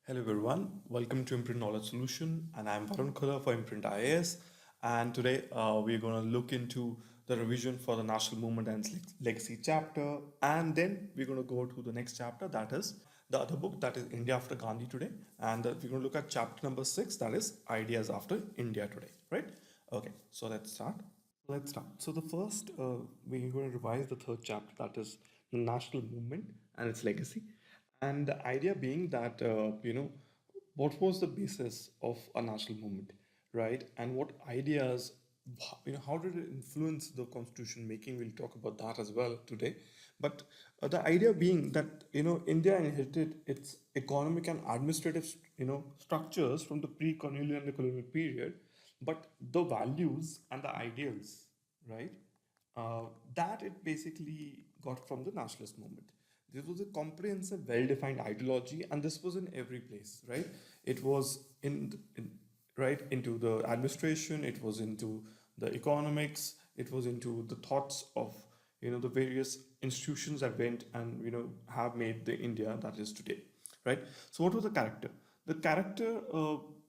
Hello everyone, welcome to Imprint Knowledge Solution, and I'm Varun Khula for Imprint IAS. And today we're going to look into the revision for the national movement and its legacy chapter, and then we're going to go to the next chapter, that is the other book, that is India after Gandhi today, and we're going to look at chapter number 6, that is Ideas after India today, right? Okay, so let's start. Let's start. So the first, we're going to revise the third chapter, that is the national movement and its legacy, and the idea being that what was the basis of a national movement, right? And what ideas, how did it influence the constitution making? We'll talk about that as well today. But the idea being that India inherited its economic and administrative structures from the pre-colonial and the colonial period, but the values and the ideals, right? That it basically got from the nationalist movement. This was a comprehensive, well-defined ideology, and this was in every place, right? It was right into the administration, it was into the economics, it was into the thoughts of the various institutions that went and have made the India that is today, right? So what was the character? The character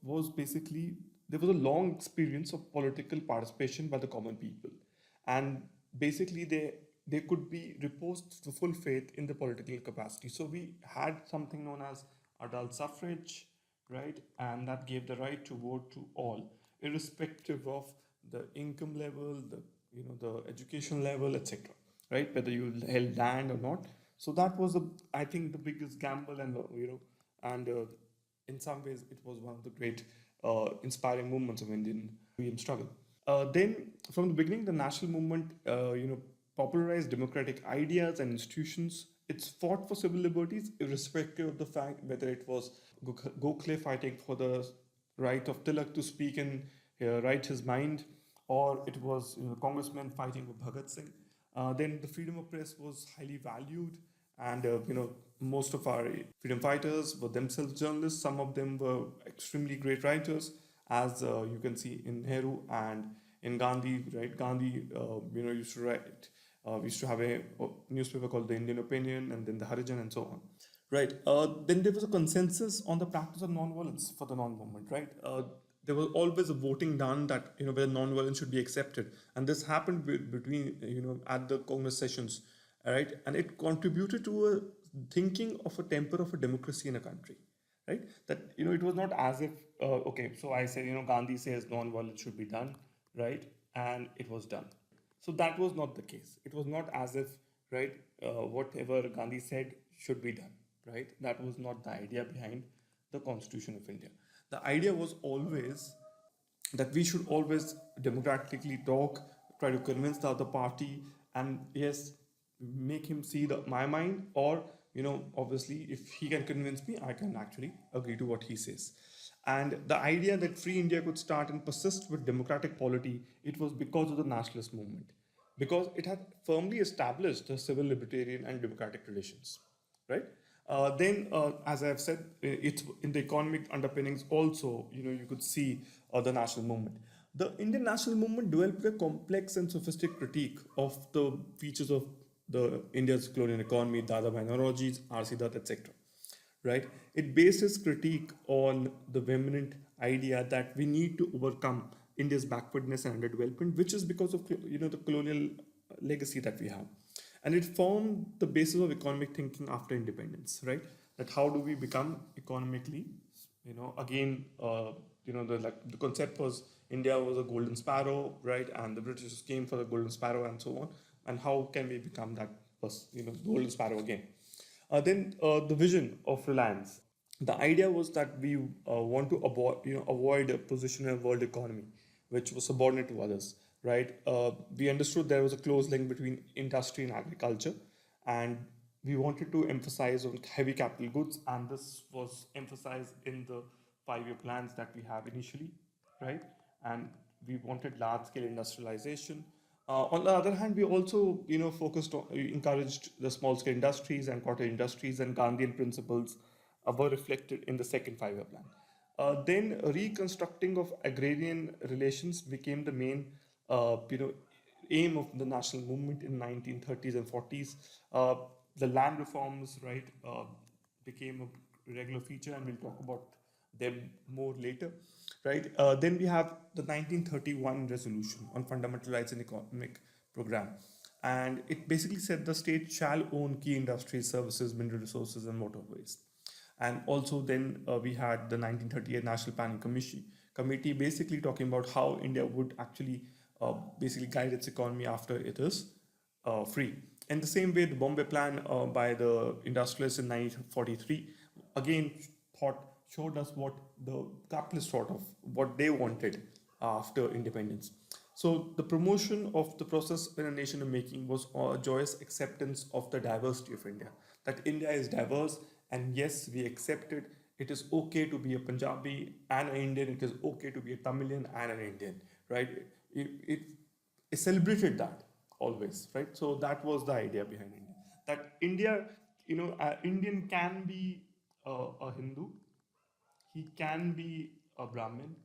was basically there was a long experience of political participation by the common people, and basically they could be reposed to full faith in the political capacity. So we had something known as adult suffrage, right? And that gave the right to vote to all, irrespective of the income level, the the education level, etc. Right? Whether you held land or not. So that was I think the biggest gamble, and and in some ways it was one of the great inspiring movements of Indian freedom struggle. Then, from the beginning, the national movement, popularized democratic ideas and institutions. It's fought for civil liberties, irrespective of the fact whether it was Gokhale fighting for the right of Tilak to speak and write his mind, or it was congressmen fighting for Bhagat Singh. Then the freedom of press was highly valued, and most of our freedom fighters were themselves journalists. Some of them were extremely great writers, as you can see in Nehru and in Gandhi. Right, Gandhi, used to write. We used to have a newspaper called the Indian Opinion, and then the Harijan, and so on. Right. Then there was a consensus on the practice of non-violence for the non-movement. Right. There was always a voting done that whether non-violence should be accepted, and this happened between at the Congress sessions, right? And it contributed to a thinking of a temper of a democracy in a country, right? That it was not as if okay, so I say Gandhi says non-violence should be done, right? And it was done. So that was not the case. It was not as if right whatever Gandhi said should be done, right? That was not the idea behind the Constitution of India. The idea was always that we should always democratically talk, try to convince the other party, and yes, make him see my mind, or obviously, if he can convince me, I can actually agree to what he says. And the idea that free India could start and persist with democratic polity, it was because of the nationalist movement, because it had firmly established the civil libertarian and democratic traditions, right? Then, as I've said, it's in the economic underpinnings also. You could see the national movement. The Indian national movement developed a complex and sophisticated critique of the features of the India's colonial economy, Dadabhai Naoroji's, R.C. Dutt, etc. Right? It based its critique on the vehement idea that we need to overcome India's backwardness and underdevelopment, which is because of the colonial legacy that we have. And it formed the basis of economic thinking after independence, right? That how do we become economically, again, the concept was India was a golden sparrow, right? And the British came for the golden sparrow and so on. And how can we become that, golden sparrow again? Then the vision of Reliance. The idea was that we want to avoid a position in a world economy which was subordinate to others, right? We understood there was a close link between industry and agriculture, and we wanted to emphasize on heavy capital goods, and this was emphasized in the 5-year plans that we have initially, right? And we wanted large-scale industrialization. On the other hand, we also, focused on, encouraged the small-scale industries and cottage industries, and Gandhian principles were reflected in the second 5-year plan. Then reconstructing of agrarian relations became the main, aim of the national movement in 1930s and 40s. The land reforms, right, became regular feature, and we'll talk about them more later, right? Then we have the 1931 resolution on fundamental rights and economic program, and it basically said the state shall own key industries, services, mineral resources, and waterways. And also then we had the 1938 National Planning Committee basically talking about how India would actually basically guide its economy after it is free. In the same way, the Bombay Plan by the industrialists in 1943 again thought showed us what the capitalists thought of what they wanted after independence. So the promotion of the process in a nation of making was a joyous acceptance of the diversity of India. That India is diverse, and yes, we accepted it is okay to be a Punjabi and an Indian. It is okay to be a Tamilian and an Indian, right? It celebrated that always, right? So that was the idea behind India. That India, Indian can be a Hindu, he can be a Brahmin,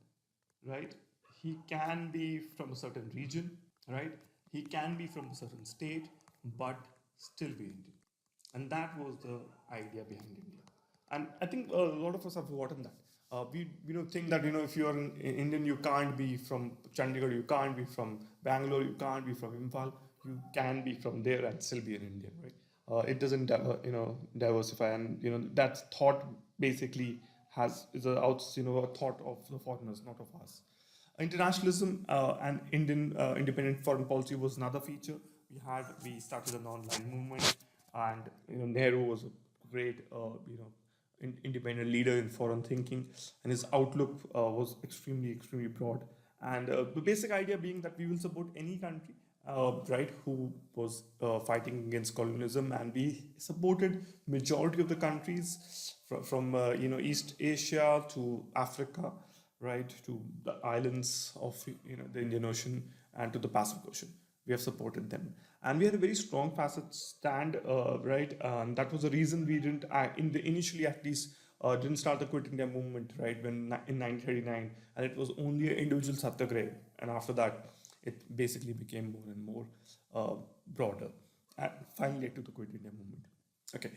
right? He can be from a certain region, right? He can be from a certain state, but still be Indian. And that was the idea behind India. And I think a lot of us have forgotten that. We think that if you are an Indian, you can't be from Chandigarh, you can't be from Bangalore, you can't be from Imphal, you can be from there and still be an Indian, right? It doesn't diversify, and that thought basically is a thought of the foreigners, not of us. Internationalism and Indian independent foreign policy was another feature. We started an online movement, and Nehru was a great independent leader in foreign thinking, and his outlook was extremely broad. And the basic idea being that we will support any country, right, who was fighting against colonialism, and we supported majority of the countries from East Asia to Africa, right, to the islands of the Indian Ocean and to the Pacific Ocean. We have supported them, and we had a very strong facet stand, right. That was the reason we didn't, initially at least, didn't start the Quit India movement, right, when in 1939, and it was only an individual satyagraha, and after that, it basically became more and more broader, and finally led to the Quit India movement. Okay,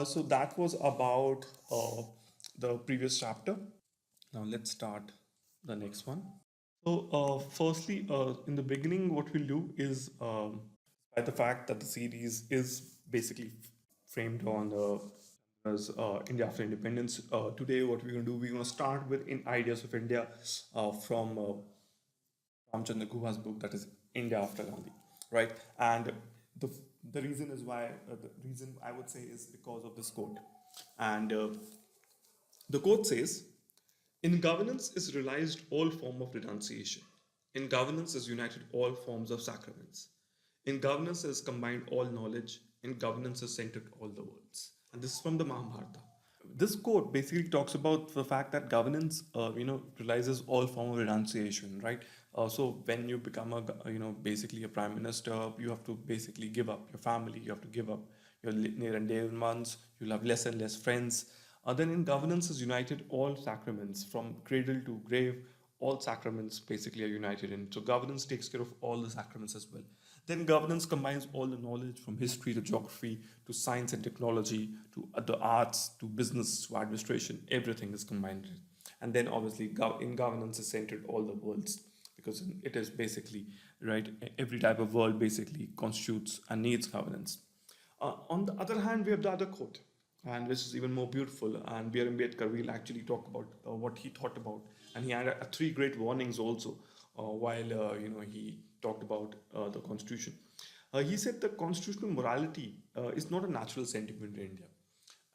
so that was about the previous chapter. Now let's start the next one. So, firstly, in the beginning, what we'll do is, by the fact that the series is basically framed on as India after independence. Today, what we're going to do, we're going to start with in ideas of India from Ramchandra Guha's book, that is India after Gandhi, right? And the the reason is why the reason I would say is because of this quote, and the quote says, in governance is realized all form of renunciation. In governance is united all forms of sacraments. In governance is combined all knowledge. In governance is centered all the worlds. And this is from the Mahabharata. This quote basically talks about the fact that governance, realizes all form of renunciation, right? So when you become basically a prime minister, you have to basically give up your family, you have to give up your near and dear ones, you'll have less and less friends. Then in governance is united all sacraments from cradle to grave. All sacraments basically are united in. So governance takes care of all the sacraments as well. Then governance combines all the knowledge from history to geography to science and technology to the arts to business to administration. Everything is combined. And then obviously in governance is centered all the worlds, because it is basically right. Every type of world basically constitutes and needs governance. On the other hand, we have the other quote, and which is even more beautiful. And B.R. Ambedkar will actually talk about what he thought about, and he had three great warnings also while he talked about the constitution. He said the constitutional morality is not a natural sentiment in India.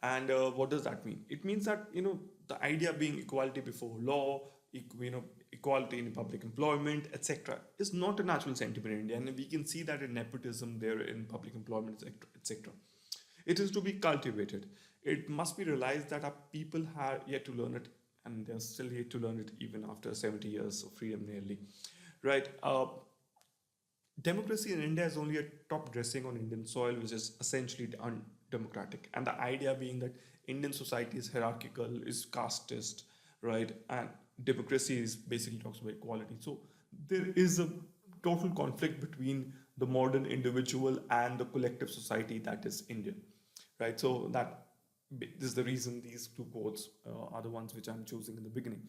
And what does that mean? It means that the idea being equality before law, equality in public employment, etc., is not a natural sentiment in India, and we can see that in nepotism there in public employment, etc. It is to be cultivated. It must be realized that our people have yet to learn it, and they're still yet to learn it even after 70 years of freedom nearly, right? Democracy in India is only a top dressing on Indian soil, which is essentially undemocratic. And the idea being that Indian society is hierarchical, is casteist, right? And democracy is basically talks about equality. So there is a total conflict between the modern individual and the collective society that is Indian, right? So that this is the reason these two quotes are the ones which I'm choosing in the beginning.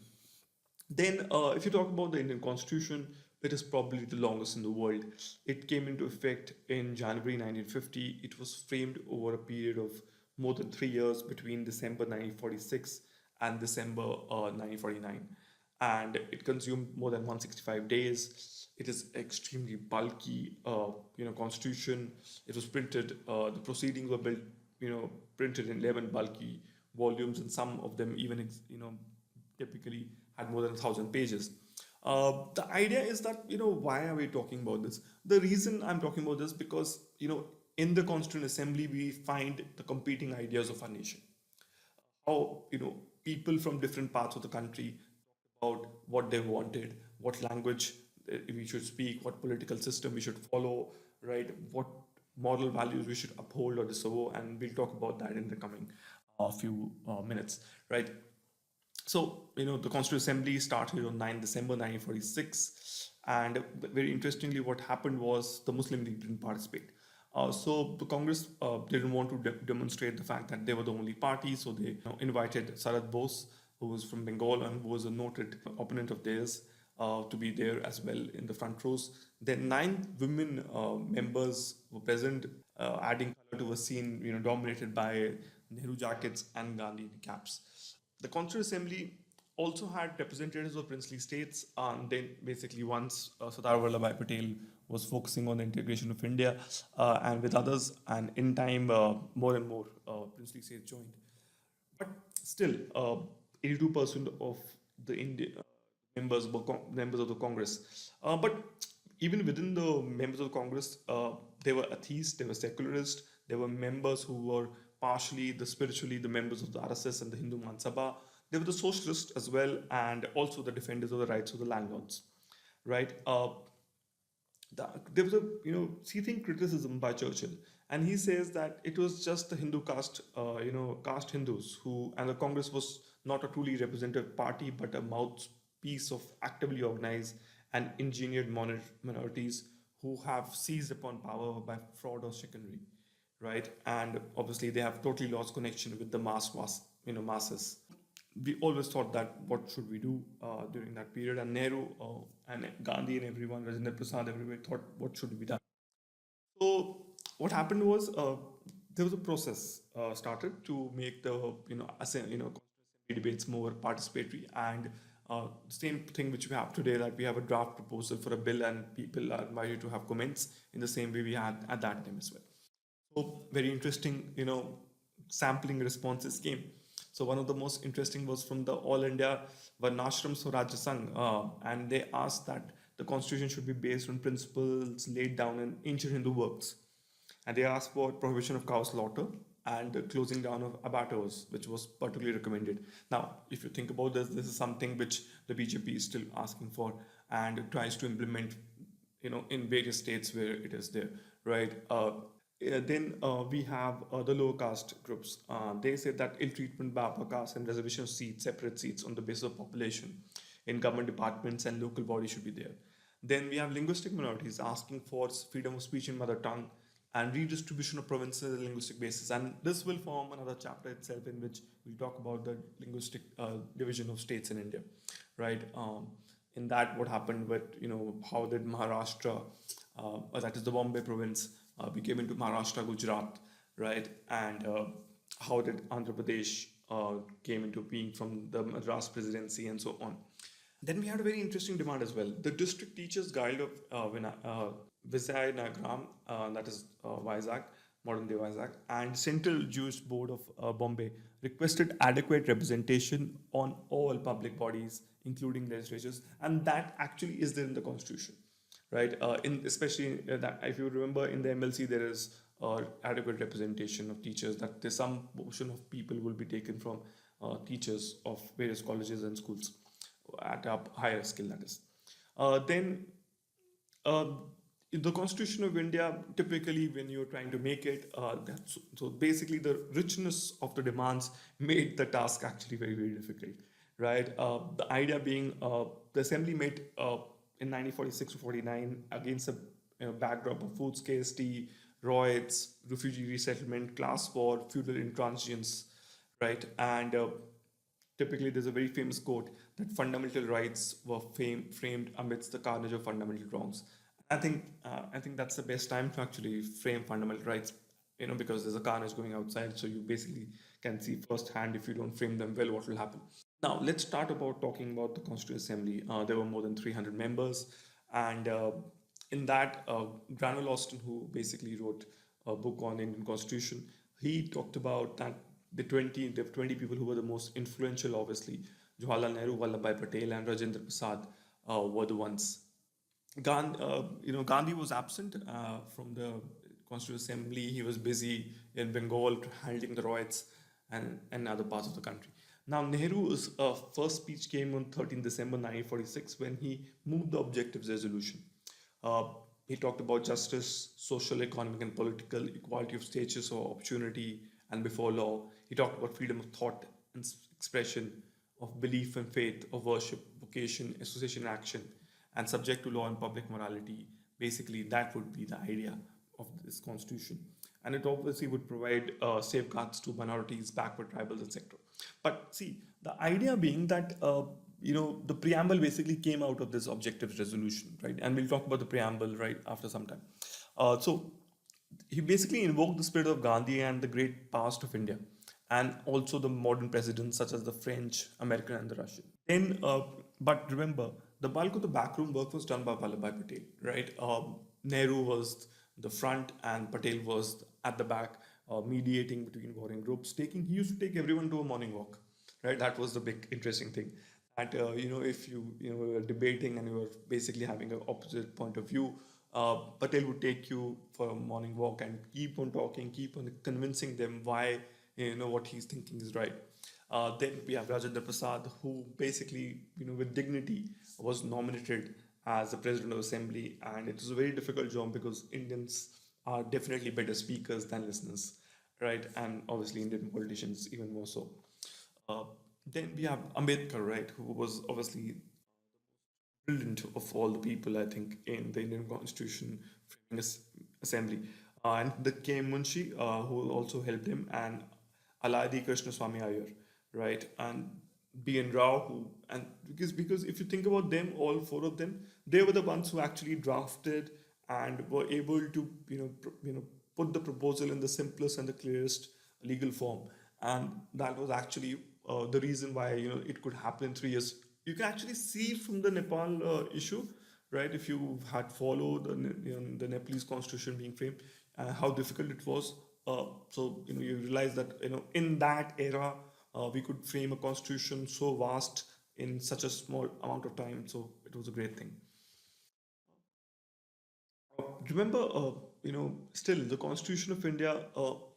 Then, if you talk about the Indian Constitution, it is probably the longest in the world. It came into effect in January 1950. It was framed over a period of more than 3 years between December 1946 and December 1949, and it consumed more than 165 days. It is extremely bulky, constitution. It was printed. The proceedings were built, printed in 11 bulky volumes, and some of them even, typically had more than 1,000 pages. The idea is that, why are we talking about this? The reason I'm talking about this because, in the Constituent Assembly we find the competing ideas of our nation. How, people from different parts of the country about what they wanted, what language we should speak, what political system we should follow, right? What moral values we should uphold or disavow, and we'll talk about that in the coming few minutes, right? So, the Constituent Assembly started on 9 December 1946, and very interestingly, what happened was the Muslim League didn't participate. So the Congress didn't want to demonstrate the fact that they were the only party, so they invited Sarad Bose, who was from Bengal and who was a noted opponent of theirs, to be there as well in the front rows. Then 9 women members were present, adding color to a scene dominated by Nehru jackets and Gandhi caps. The Constituent Assembly also had representatives of princely states, and then basically once Sardar Vallabhbhai Patel was focusing on the integration of India, and with others, and in time more and more princely states joined. But still, 82% of the members were members of the Congress. But even within the members of the Congress, they were atheists, they were secularists, there were members who were partially the spiritually the members of the RSS and the Hindu Mansabha. They were the socialists as well, and also the defenders of the rights of the landlords, right? There was a seething criticism by Churchill, and he says that it was just the Hindu caste, caste Hindus who, and the Congress was not a truly representative party, but a mouthpiece of actively organized and engineered minorities who have seized upon power by fraud or chicanery, right? And obviously, they have totally lost connection with the masses. We always thought that what should we do during that period, and Nehru and Gandhi and everyone, Rajendra Prasad, everybody thought what should be done. So what happened was there was a process started to make the debates more participatory, and same thing which we have today, that we have a draft proposal for a bill and people are invited to have comments in the same way we had at that time as well. So very interesting, sampling responses came. So one of the most interesting was from the All India Varnashram Swarajya Sangh, and they asked that the constitution should be based on principles laid down in ancient Hindu works, and they asked for prohibition of cow slaughter and the closing down of abattoirs, which was particularly recommended. Now, if you think about this, this is something which the BJP is still asking for and tries to implement, in various states where it is there, right? Then we have the lower caste groups. They say that ill treatment by upper caste and reservation seats, separate seats on the basis of population in government departments and local bodies should be there. Then we have linguistic minorities asking for freedom of speech in mother tongue and redistribution of provinces on a linguistic basis. And this will form another chapter itself in which we'll talk about the linguistic division of states in India, right? In that, what happened with, how did Maharashtra, that is the Bombay province, became into Maharashtra, Gujarat, right? And how did Andhra Pradesh came into being from the Madras presidency and so on. Then we had a very interesting demand as well. The District Teachers Guild of Vizianagaram, that is Vizag, modern day Vizag, and Central Jewish Board of Bombay requested adequate representation on all public bodies, including legislatures, and that actually is there in the constitution, right? Especially that, if you remember, in the MLC there is adequate representation of teachers. That there's some portion of people will be taken from teachers of various colleges and schools at a higher skill, that is. Then the Constitution of India, typically when you're trying to make it, so basically the richness of the demands made the task actually very, very difficult, right? The idea being the assembly met in 1946 to 49 against a backdrop of food scarcity, riots, refugee resettlement, class war, feudal intransigence, right? And typically, there's a very famous quote that fundamental rights were framed amidst the carnage of fundamental wrongs. I think that's the best time to actually frame fundamental rights, because there's a carnage going outside, so you basically can see firsthand if you don't frame them well what will happen. Now, let's start about talking about the Constituent Assembly. There were more than 300 members, and in that, Granville Austin, who basically wrote a book on Indian Constitution, he talked about that the 20 people who were the most influential, obviously, Jawaharlal Nehru, Vallabhbhai Patel, and Rajendra Prasad were the ones. Gandhi was absent from the Constituent Assembly. He was busy in Bengal handling the riots and other parts of the country. Now, Nehru's first speech came on 13 December 1946 when he moved the Objectives Resolution. Uh, he talked about justice, social, economic, and political equality of status or opportunity and before law. He talked about freedom of thought and expression, of belief and faith, of worship, vocation, association, and action, and subject to law and public morality. Basically, that would be the idea of this constitution. And it obviously would provide safeguards to minorities, backward tribals, etc. But see, the idea being that the preamble basically came out of this objective resolution, right? And we'll talk about the preamble right after some time. So he basically invoked the spirit of Gandhi and the great past of India, and also the modern presidents such as the French, American, and the Russian. But remember, the bulk of the backroom work was done by Vallabhbhai Patel, right? Nehru was the front, and Patel was at the back, mediating between warring groups. He used to take everyone to a morning walk, right? That was the big interesting thing. That if you were debating and you were basically having an opposite point of view, Patel would take you for a morning walk and keep on talking, keep on convincing them why what he's thinking is right. Then we have Rajendra Prasad, who basically, with dignity, was nominated as the president of the assembly, and it was a very difficult job because Indians are definitely better speakers than listeners, right? And obviously, Indian politicians even more so. Uh, then we have Ambedkar, right, who was obviously brilliant of all the people, I think, in the Indian Constitution framing assembly. And the K. Munshi, who also helped him, and Aladi Krishna Swami Iyer, right? And B.N. Rao, and because if you think about them, all four of them, they were the ones who actually drafted and were able to, put the proposal in the simplest and the clearest legal form. And that was actually the reason why, it could happen in 3 years. You can actually see from the Nepal issue, right? If you had followed the Nepalese constitution being framed, how difficult it was. So you realize that in that era we could frame a constitution so vast in such a small amount of time. So it was a great thing. Remember, still the Constitution of India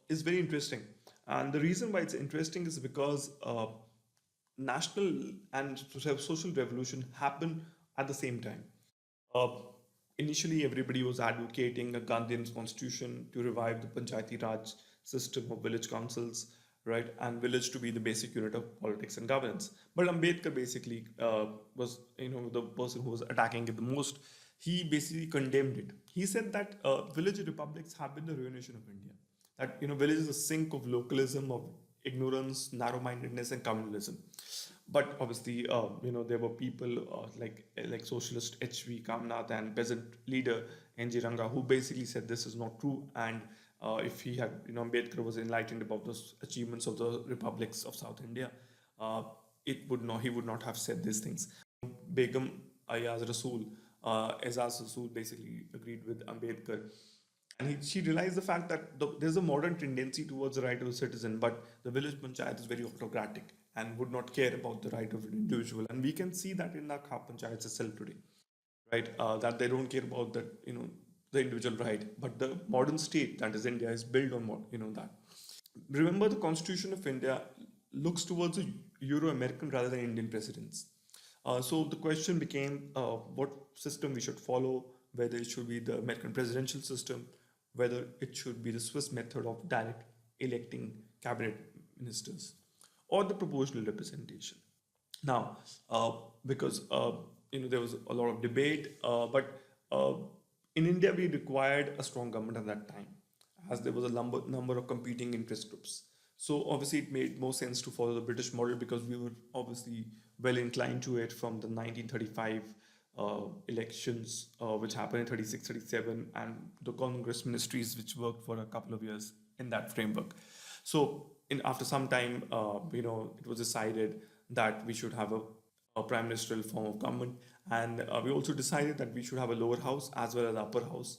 is very interesting, and the reason why it's interesting is because national and social revolution happened at the same time. Uh, Initially, everybody was advocating a Gandhian constitution to revive the Panchayati Raj system of village councils, right, and village to be the basic unit of politics and governance. But Ambedkar basically was, the person who was attacking it the most. He basically condemned it. He said that village republics have been the ruination of India. That village is a sink of localism, of ignorance, narrow-mindedness, and communalism. But obviously, there were people like socialist H.V. Kamnath and peasant leader N.G. Ranga who basically said this is not true. And if he had, Ambedkar was enlightened about the achievements of the republics of South India, uh, he would not have said these things. Begum Azaz Rasool basically agreed with Ambedkar. And she realized the fact that there's a modern tendency towards the right of the citizen, but the village panchayat is very autocratic and would not care about the right of an individual. And we can see that in our Khap panchayats itself today, right? That they don't care about that, the individual right. But the modern state, that is India, is built on that. Remember, the Constitution of India looks towards a Euro-American rather than Indian presidents. So the question became what system we should follow, whether it should be the American presidential system, whether it should be the Swiss method of direct electing cabinet ministers, or the proportional representation. Now, because there was a lot of debate, but in India we required a strong government at that time, as there was a number of competing interest groups. So obviously, it made more sense to follow the British model because we were obviously well inclined to it from the 1935 elections, which happened in 36, 37, and the Congress ministries, which worked for a couple of years in that framework. So, after some time, it was decided that we should have a prime ministerial form of government, and we also decided that we should have a lower house as well as upper house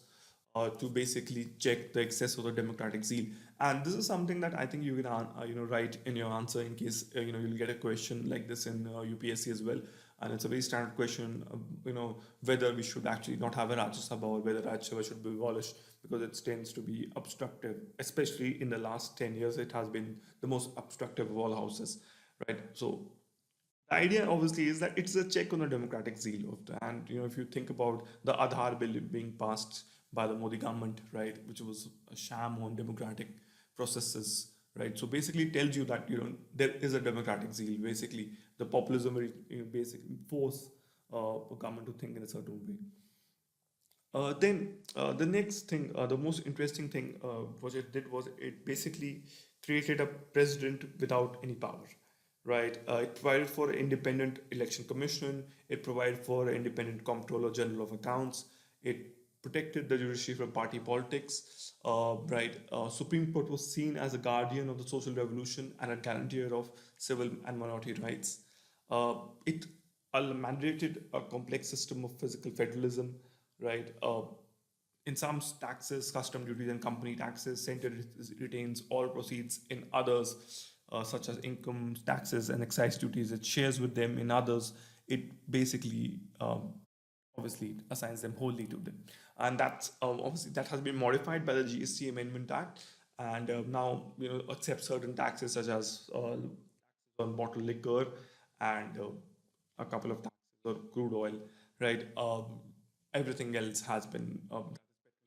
to basically check the excess of the democratic zeal. And this is something that I think you can write in your answer in case you'll get a question like this in UPSC as well. And it's a very standard question, whether we should actually not have a Rajya Sabha or whether Rajya Sabha should be abolished because it tends to be obstructive, especially in the last 10 years. It has been the most obstructive of all houses, right? So the idea obviously is that it's a check on the democratic zeal of the, and if you think about the Aadhaar bill being passed by the Modi government, right, which was a sham on democratic processes, right? So basically it tells you that there is a democratic zeal. Basically the populism will basically force a government to think in a certain way. Then the next thing, the most interesting thing, what it did was it basically created a president without any power, right? It provided for an independent election commission. It provided for an independent comptroller general of accounts. It protected the judiciary from party politics, right? Supreme Court was seen as a guardian of the social revolution and a guarantor of civil and minority rights. It mandated a complex system of physical federalism, right? In some taxes, custom duties, and company taxes, center retains all proceeds. In others, such as income taxes and excise duties, it shares with them. In others, it basically obviously assigns them wholly to them, and that's obviously that has been modified by the GST Amendment Act, and now accepts certain taxes such as on bottled liquor and a couple of taxes on crude oil, right? Everything else has been petrol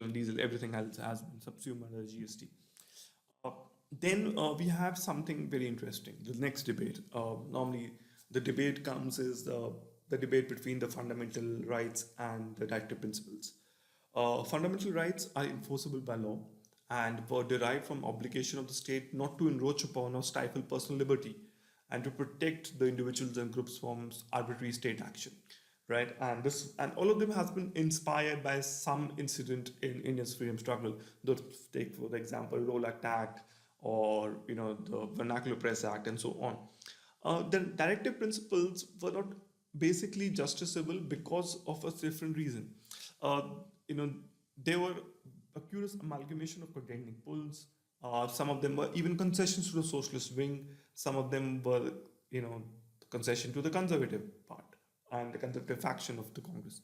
and diesel, everything else has been subsumed under GST. Uh, then we have something very interesting. The next debate. Normally, the debate comes is the debate between the fundamental rights and the directive principles. Fundamental rights are enforceable by law and were derived from obligation of the state not to encroach upon or stifle personal liberty and to protect the individuals and groups from arbitrary state action, right? And all of them has been inspired by some incident in India's freedom struggle. Take for the example Roll Act or the Vernacular Press Act and so on. The directive principles were not basically justiciable because of a different reason. Uh, you know, they were a curious amalgamation of contending pulls. Some of them were even concessions to the socialist wing. Some of them were, concession to the conservative part and the conservative faction of the Congress.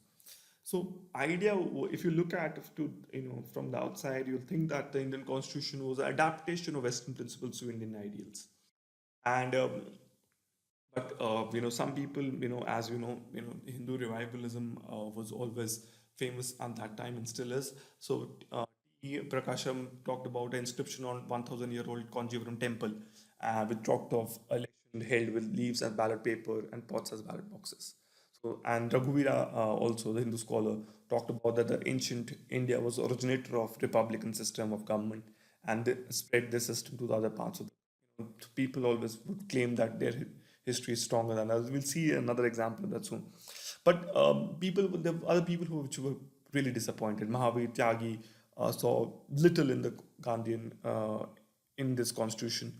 So, if you look at to from the outside, you'll think that the Indian Constitution was an adaptation of Western principles to Indian ideals, and but some people, as Hindu revivalism was always famous at that time and still is. So Prakasham talked about an inscription on 1,000-year-old Conjeevaram temple, which talked of election held with leaves as ballot paper and pots as ballot boxes. So, and Raghuvira, also the Hindu scholar, talked about that the ancient India was originator of republican system of government, and they spread this system to the other parts of the people always would claim that their history is stronger than others. We'll see another example of that soon. But the other people which were really disappointed. Mahavir Tyagi saw little in the Gandhian in this constitution.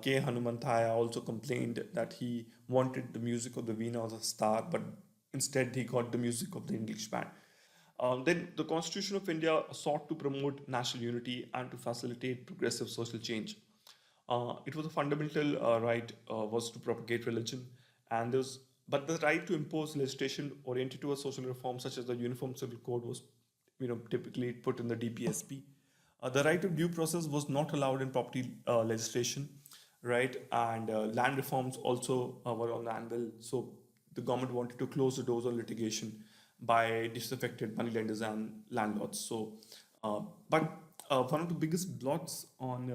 K. Hanumanthaya also complained that he wanted the music of the Veena as a star, but instead he got the music of the English band. Then the Constitution of India sought to promote national unity and to facilitate progressive social change. It was a fundamental right was to propagate religion, and but the right to impose legislation oriented to a social reform, such as the Uniform Civil Code, was typically put in the DPSP. The right of due process was not allowed in property legislation, right? And land reforms also were on the anvil. So the government wanted to close the doors on litigation by disaffected moneylenders and landlords. So, but one of the biggest blots on,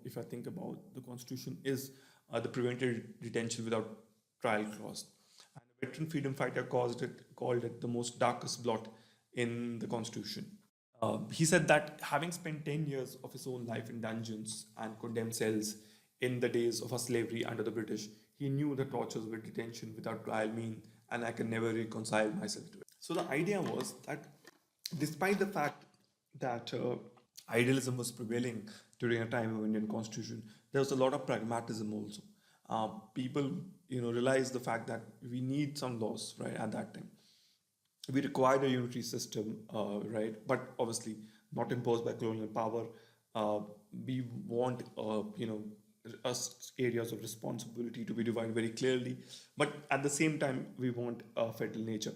if I think about the constitution, is the prevented detention without trial clause. And a veteran freedom fighter called it the most darkest blot in the constitution. He said that having spent 10 years of his own life in dungeons and condemned cells in the days of our slavery under the British. He knew the tortures were detention without trial mean, and I can never reconcile myself to it. So the idea was that despite the fact that idealism was prevailing during a time of Indian Constitution, there was a lot of pragmatism also. People, realized the fact that we need some laws, right, at that time. We required a unitary system, right, but obviously not imposed by colonial power. We want, us areas of responsibility to be divided very clearly, but at the same time, we want a federal nature.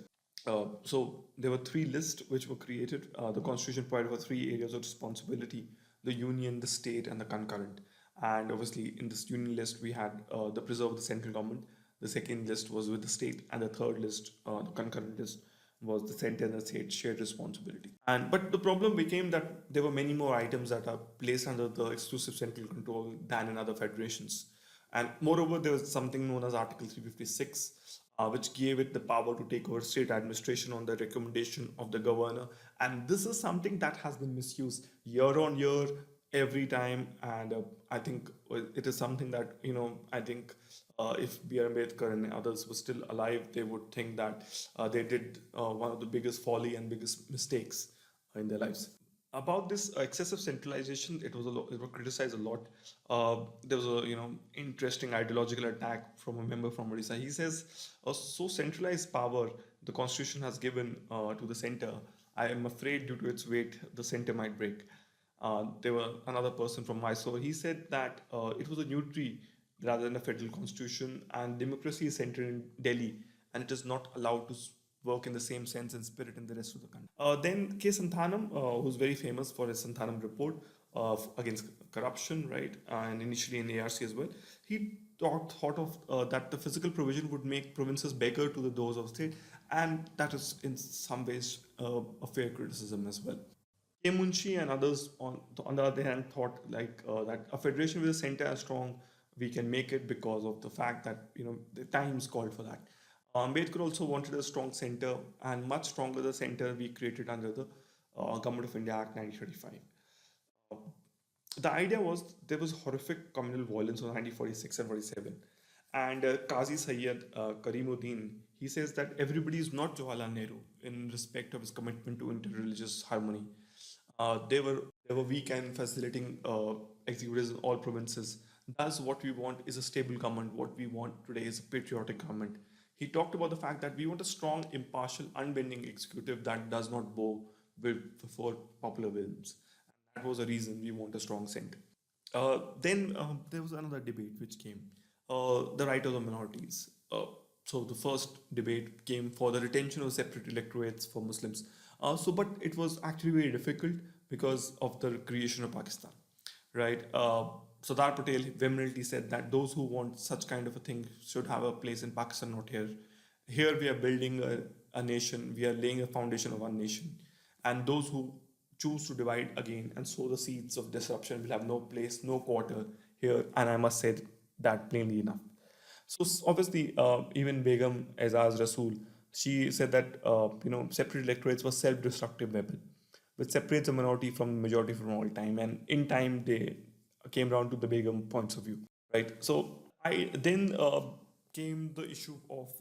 So there were three lists which were created. The constitution provided for three areas of responsibility: the union, the state, and the concurrent. And obviously, in this union list, we had the preserve of the central government. The second list was with the state, and the third list, the concurrent list, was the center and the state shared responsibility. And but the problem became that there were many more items that are placed under the exclusive central control than in other federations. And moreover, there was something known as Article 356, which gave it the power to take over state administration on the recommendation of the governor. And this is something that has been misused year on year, every time. And I think it is something that, I think if B.R. Ambedkar and others were still alive, they would think that they did one of the biggest folly and biggest mistakes in their lives. About this excessive centralization, it was criticized a lot. There was a interesting ideological attack from a member from Odisha. He says, so centralized power the constitution has given to the center, I am afraid due to its weight the center might break. There were another person from Mysore. He said that it was a unitary rather than a federal constitution, and democracy is centered in Delhi, and it is not allowed to work in the same sense and spirit in the rest of the country. Then K. Santhanam, who's very famous for his Santhanam report against corruption, right, and initially in ARC as well, he thought of that the physical provision would make provinces beggar to the doors of state, and that is in some ways a fair criticism as well. K. Munshi and others, on the other hand, thought like that a federation with a center as strong, we can make it because of the fact that the times called for that. Ambedkar also wanted a strong center, and much stronger the center we created under the Government of India Act 1935. Uh, the idea was there was horrific communal violence in 1946 and 47. And Qazi Sayyid Karimuddin, he says that everybody is not Jawaharlal Nehru in respect of his commitment to interreligious harmony. They were weak and facilitating executives in all provinces. Thus, what we want is a stable government. What we want today is a patriotic government. He talked about the fact that we want a strong, impartial, unbending executive that does not bow before popular whims. And that was the reason we want a strong center. Then there was another debate which came, the right of the minorities. So the first debate came for the retention of separate electorates for Muslims. But it was actually very difficult because of the creation of Pakistan, right? Sardar Patel vehemently said that those who want such kind of a thing should have a place in Pakistan, not here. Here we are building a nation, we are laying a foundation of one nation, and those who choose to divide again and sow the seeds of disruption will have no place, no quarter here, and I must say that plainly enough. So obviously, even Begum Azaz Rasool, she said that separate electorates were self-destructive weapon, which separates the minority from the majority from all time. And in time, they came down to the Begum points of view, right? So I then came the issue of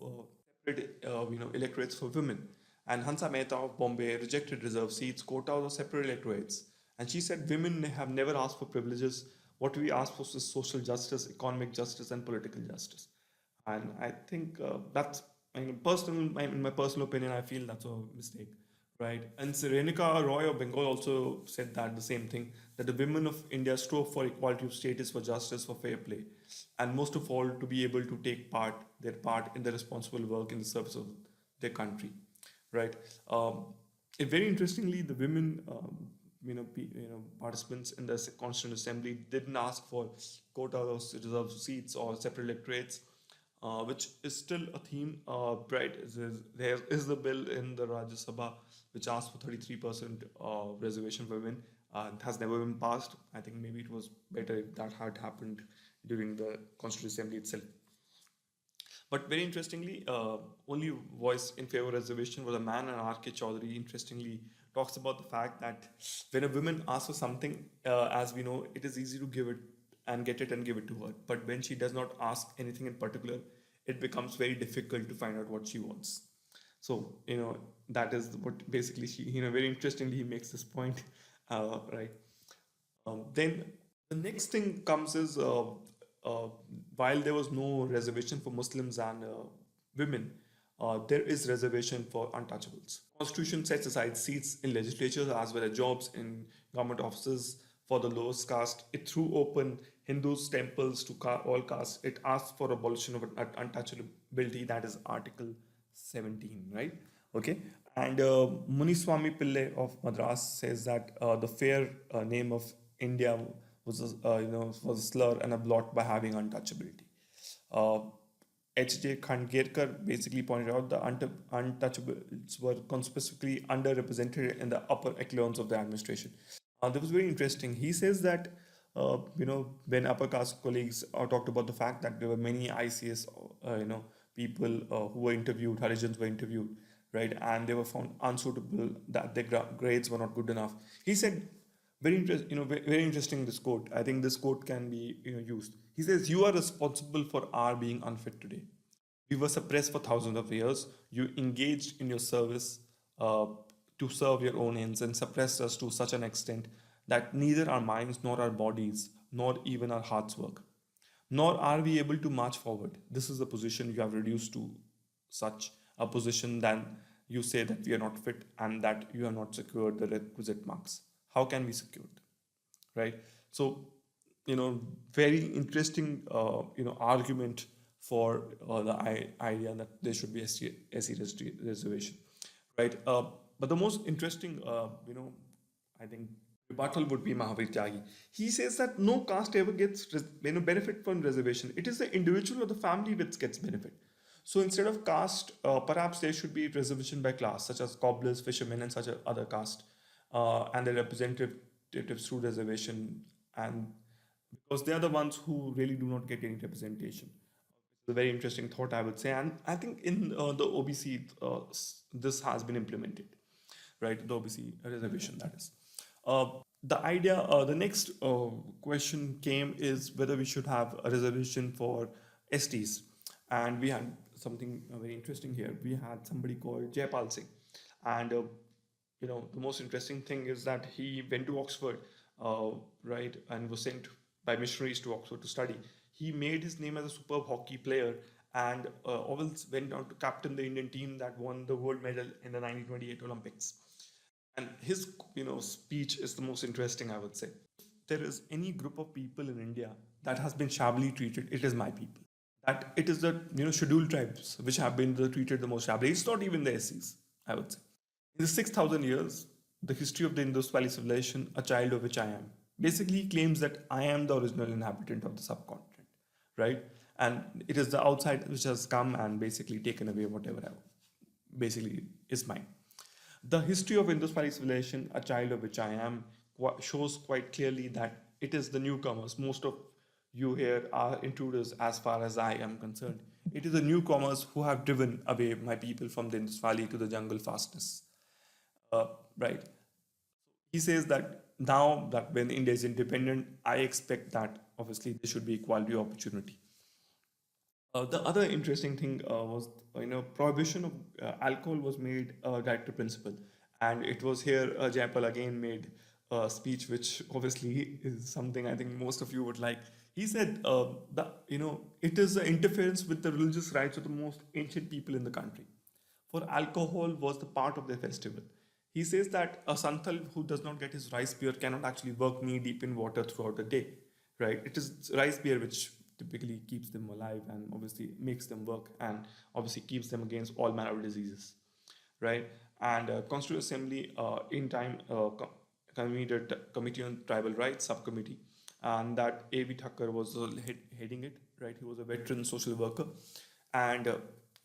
separate, electorates for women. And Hansa Mehta of Bombay rejected reserved seats, quotas, or separate electorates. And she said women have never asked for privileges. What we ask for is social justice, economic justice, and political justice. And I think that's in my personal opinion, I feel that's a mistake, right? And Serenika Roy of Bengal also said that the same thing, that the women of India strove for equality of status, for justice, for fair play, and most of all to be able to take their part in the responsible work in the service of their country, right? Very interestingly, the women, participants in the Constituent Assembly didn't ask for quotas or reserved seats or separate electorates, which is still a theme, right? There is the bill in the Rajya Sabha which asks for 33% reservation for women. It has never been passed. I think maybe it was better if that had happened during the Constituent Assembly itself. But very interestingly, only voice in favor of reservation was a man, and R.K. Chaudhary, interestingly, talks about the fact that when a woman asks for something, as we know, it is easy to give it and get it and give it to her. But when she does not ask anything in particular, it becomes very difficult to find out what she wants. So, that is what basically she, very interestingly, he makes this point, right? Then the next thing comes is uh, while there was no reservation for Muslims and women, there is reservation for untouchables. Constitution sets aside seats in legislatures as well as jobs in government offices for the lowest caste. It threw open Hindus' temples to all castes. It asked for abolition of untouchability. That is Article 17, right? Okay. And Muniswamy Pillai of Madras says that the fair name of India was a slur and a blot by having untouchability. Uh, H.J. Khandgerkar basically pointed out the untouchables were conspicuously underrepresented in the upper echelons of the administration. That was very interesting. He says that, when upper caste colleagues talked about the fact that there were many ICS, people who were interviewed, Harijans were interviewed, right, and they were found unsuitable, that their grades were not good enough. He said, very interesting, this quote. I think this quote can be used. He says, "You are responsible for our being unfit today. We were suppressed for thousands of years. You engaged in your service uh, to serve your own ends and suppressed us to such an extent that neither our minds nor our bodies nor even our hearts work. Nor are we able to march forward. This is the position you have reduced to such a position that you say that we are not fit and that you have not secured the requisite marks. How can we secure it? Right? So, very interesting, argument for the idea that there should be SC reservation, right? But the most interesting, I think rebuttal would be Mahavir Tyagi. He says that no caste ever gets benefit from reservation. It is the individual or the family which gets benefit. So instead of caste, perhaps there should be reservation by class, such as cobblers, fishermen, and such a other caste, and the representatives through reservation, and because they are the ones who really do not get any representation. It's a very interesting thought, I would say, and I think in the OBC, this has been implemented, right? The OBC reservation, that is. Uh, the next question came is whether we should have a reservation for STs. And we had something very interesting here. We had somebody called Jaypal Singh. And, the most interesting thing is that he went to Oxford, right, and was sent by missionaries to Oxford to study. He made his name as a superb hockey player and always went on to captain the Indian team that won the gold medal in the 1928 Olympics. And his speech is the most interesting, I would say. If there is any group of people in India that has been shabbily treated, it is my people. That it is the scheduled tribes which have been treated the most shabbily. It's not even the SCs, I would say. In the 6,000 years, the history of the Indus Valley civilization, a child of which I am, basically claims that I am the original inhabitant of the subcontinent, right? And it is the outside which has come and basically taken away whatever basically is mine. The history of Indus Valley civilization, a child of which I am, shows quite clearly that it is the newcomers. Most of you here are intruders as far as I am concerned. It is the newcomers who have driven away my people from the Indus Valley to the jungle fastness. Right. He says that now that when India is independent, I expect that obviously there should be equality opportunity. The other interesting thing was, prohibition of alcohol was made a directive principle, and it was here Jaipal again made a speech, which obviously is something I think most of you would like. He said that it is an interference with the religious rights of the most ancient people in the country. For alcohol was the part of their festival. He says that a santal who does not get his rice beer cannot actually work knee deep in water throughout the day, right? It is rice beer which typically keeps them alive and obviously makes them work and obviously keeps them against all manner of diseases, right? And Constituent Assembly in time convened a committee on tribal rights subcommittee, and that A.V. Thakkar was heading it, right? He was a veteran social worker, and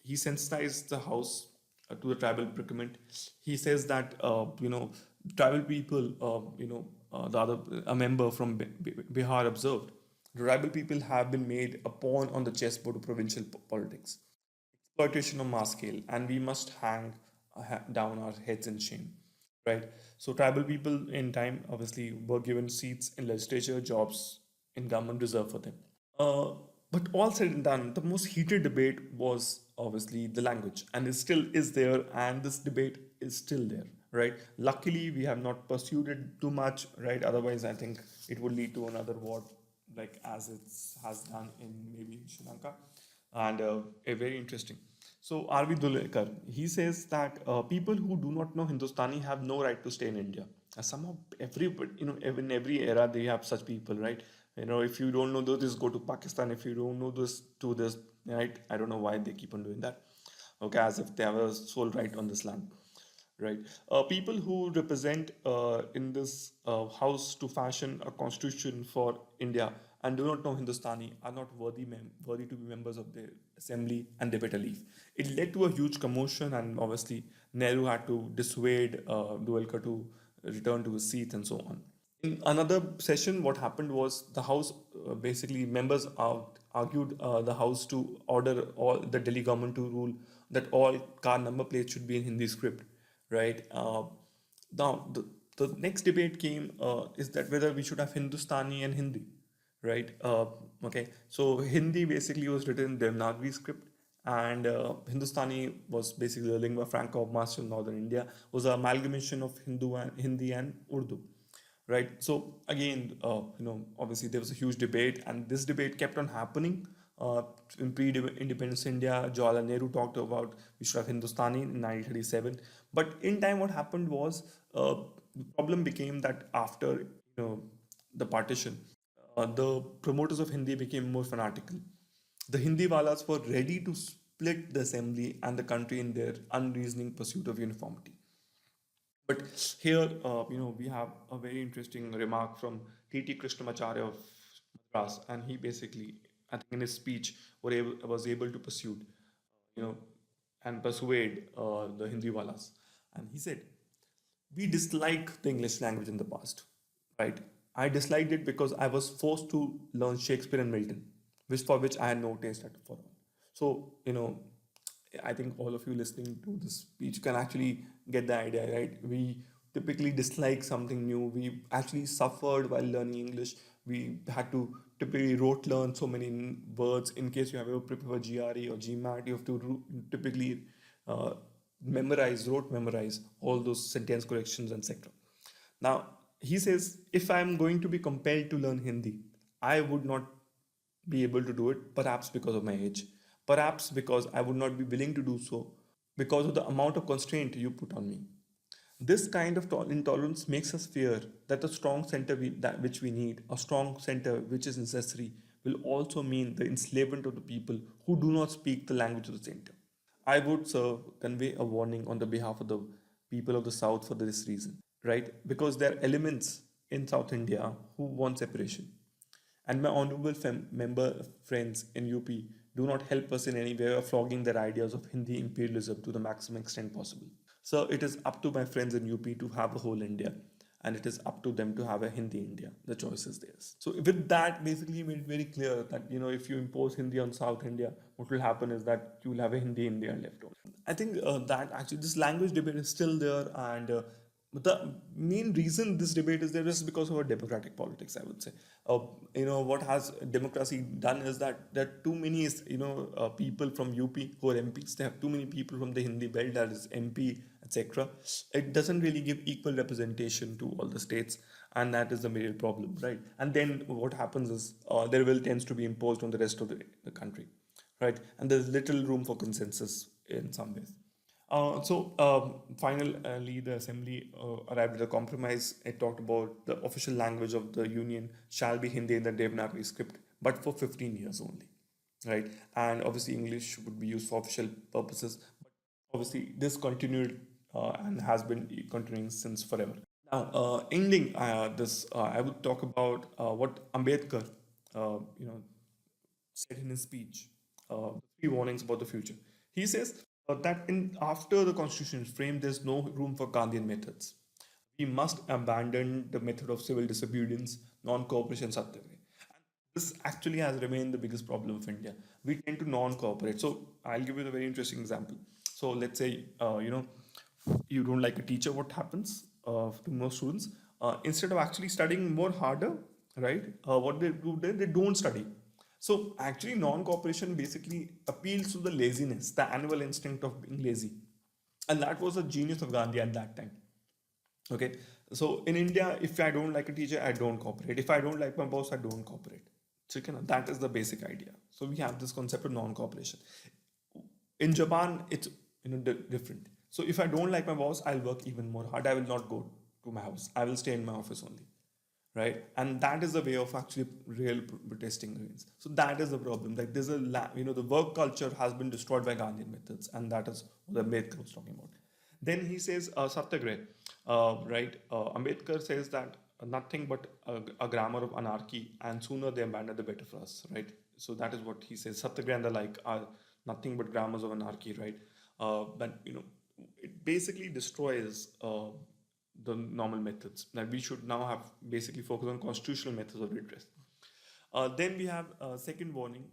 he sensitized the house to the tribal predicament. He says that tribal people, the other a member from Bihar observed, the tribal people have been made a pawn on the chessboard of provincial politics, exploitation on mass scale, and we must hang down our heads in shame. Right. So tribal people in time obviously were given seats in legislature, jobs in government reserve for them. Uh, but all said and done, the most heated debate was obviously the language, and it still is there, and this debate is still there, right? Luckily, we have not pursued it too much, right? Otherwise, I think it would lead to another war, like as it has done in maybe Sri Lanka, and a very interesting. So, R.V. Dulekar, he says that people who do not know Hindustani have no right to stay in India. Somehow, in every era, they have such people, right? If you don't know this, go to Pakistan. If you don't know this, do this, right? I don't know why they keep on doing that. Okay, as if they have a sole right on this land, right? People who represent in this house to fashion a constitution for India and do not know Hindustani are not worthy to be members of the assembly, and they better leave. It led to a huge commotion, and obviously Nehru had to dissuade Dwelkar to return to his seat and so on. In another session, what happened was the House, basically members argued the House to order all the Delhi government to rule that all car number plates should be in Hindi script, right? Now, the next debate came is that whether we should have Hindustani and Hindi, right? Okay, so Hindi basically was written in Devanagari script, and Hindustani was basically the lingua franca of master in northern India, was an amalgamation of Hindi and Urdu, right? So again, obviously there was a huge debate, and this debate kept on happening. In pre-independence India, Jawaharlal Nehru talked about we should have Hindustani in 1937, but in time what happened was the problem became that after the partition, the promoters of Hindi became more fanatical. The Hindi walas were ready to split the assembly and the country in their unreasoning pursuit of uniformity. But here, we have a very interesting remark from T.T. Krishnamacharya of Madras, and he basically, I think in his speech, was able to pursue, you know, and persuade the Hindi walas. And he said, we dislike the English language in the past, right? I disliked it because I was forced to learn Shakespeare and Milton, which I had no taste at for. So, I think all of you listening to this speech can actually get the idea, right? We typically dislike something new. We actually suffered while learning English. We had to typically rote learn so many words. In case you have to prepare for GRE or GMAT, you have to typically uh, rote memorize all those sentence corrections, etc. Now, he says, if I'm going to be compelled to learn Hindi, I would not be able to do it, perhaps because of my age, perhaps because I would not be willing to do so because of the amount of constraint you put on me. This kind of intolerance makes us fear that the strong center which we need, a strong center which is necessary, will also mean the enslavement of the people who do not speak the language of the center. I would, sir, convey a warning on the behalf of the people of the South for this reason, right? Because there are elements in South India who want separation. And my honorable member friends in UP do not help us in any way of flogging their ideas of Hindi imperialism to the maximum extent possible. So it is up to my friends in UP to have a whole India, and it is up to them to have a Hindi India. The choice is theirs. So with that, basically made it very clear that if you impose Hindi on South India, what will happen is that you will have a Hindi India left over. I think that actually this language debate is still there, and the main reason this debate is there is because of our democratic politics, I would say. What has democracy done is that there are too many, people from UP who are MPs. They have too many people from the Hindi belt, that is MP, etc. It doesn't really give equal representation to all the states, and that is the major problem, right? And then what happens is their will tends to be imposed on the rest of the country, right? And there's little room for consensus in some ways. Finally, the assembly arrived at a compromise. It talked about the official language of the union shall be Hindi in the Devanagari script, but for 15 years only, right? And obviously, English would be used for official purposes. But obviously, this continued and has been continuing since forever. Now, ending this, I would talk about what Ambedkar, you know, said in his speech, three warnings about the future. He says that after the constitution is framed, there's no room for Gandhian methods. We must abandon the method of civil disobedience, non-cooperation, satyagraha. This actually has remained the biggest problem of India. We tend to non-cooperate. So I'll give you a very interesting example. So let's say you don't like a teacher. What happens to most students? Instead of actually studying more harder, right? What they do then, they don't study. So actually, non-cooperation basically appeals to the laziness, the animal instinct of being lazy, and that was the genius of Gandhi at that time. Okay, so in India, if I don't like a teacher, I don't cooperate. If I don't like my boss, I don't cooperate. So that is the basic idea. So we have this concept of non-cooperation. In Japan, it's different. So if I don't like my boss, I'll work even more hard. I will not go to my house. I will stay in my office only, right? And that is the way of actually real protesting against. So that is the problem. Like there's the work culture has been destroyed by Gandhian methods, and that is what Ambedkar was talking about. Then he says Satyagrah, right? Ambedkar says that nothing but a grammar of anarchy, and sooner they abandon the better for us, right? So that is what he says. Satyagrah and the like are nothing but grammars of anarchy, right? But it basically destroys the normal methods. That we should now have basically focus on constitutional methods of redress. Then we have second warning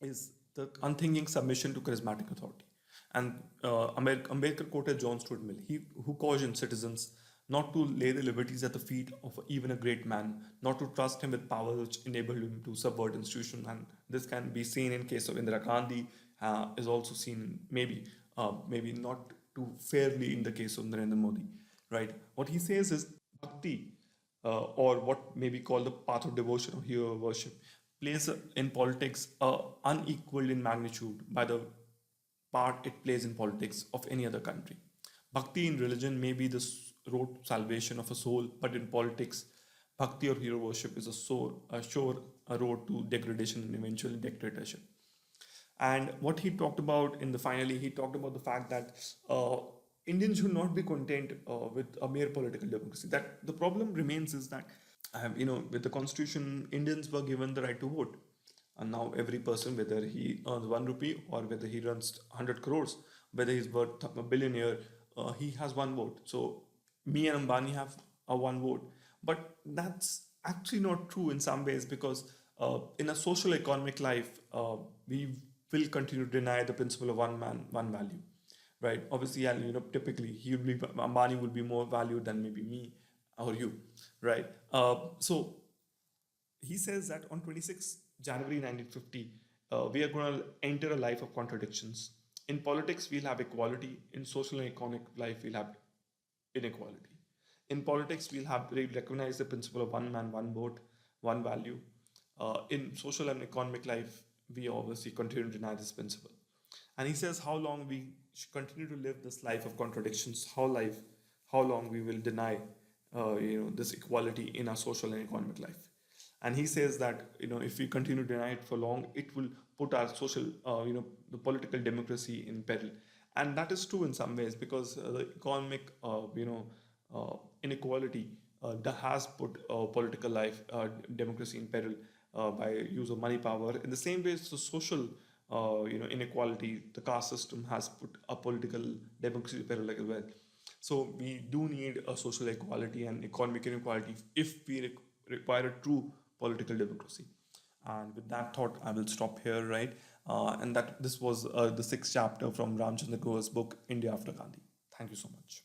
is the unthinking submission to charismatic authority. And Ambedkar quoted John Stuart Mill, who cautioned citizens not to lay the liberties at the feet of even a great man, not to trust him with power which enabled him to subvert institutions. And this can be seen in case of Indira Gandhi, is also seen maybe not too fairly in the case of Narendra Modi, right? What he says is bhakti, or what may be called the path of devotion or hero worship, plays in politics unequaled in magnitude by the part it plays in politics of any other country. Bhakti in religion may be the road to salvation of a soul, but in politics, bhakti or hero worship is a sure a road to degradation and eventually dictatorship. And what he talked about in the finally, he talked about the fact that Indians should not be content with a mere political democracy. That the problem remains is that with the constitution, Indians were given the right to vote, and now every person, whether he earns 1 rupee or whether he runs 100 crores, whether he's worth a billionaire, he has one vote. So me and Ambani have a one vote, but that's actually not true in some ways because in a social economic life, we will continue to deny the principle of one man, one value, right? Obviously, and typically he will be Ambani will be more valued than maybe me or you, right? So he says that on 26 January 1950, we are going to enter a life of contradictions. In politics, we'll have equality. In social and economic life, we'll have inequality. In politics, we recognize the principle of one man, one vote, one value. In social and economic life, we obviously continue to deny this principle. And he says how long we should continue to live this life of contradictions, how long we will deny, this equality in our social and economic life. And he says that if we continue to deny it for long, it will put our social, the political democracy in peril. And that is true in some ways because the economic, inequality that has put political life, democracy in peril by use of money power. In the same way, so social, inequality, the caste system has put a political democracy in peril as well. So we do need a social equality and economic inequality if we require a true political democracy. And with that thought, I will stop here, right? And that this was the sixth chapter from Ramchandra Guha's book, India After Gandhi. Thank you so much.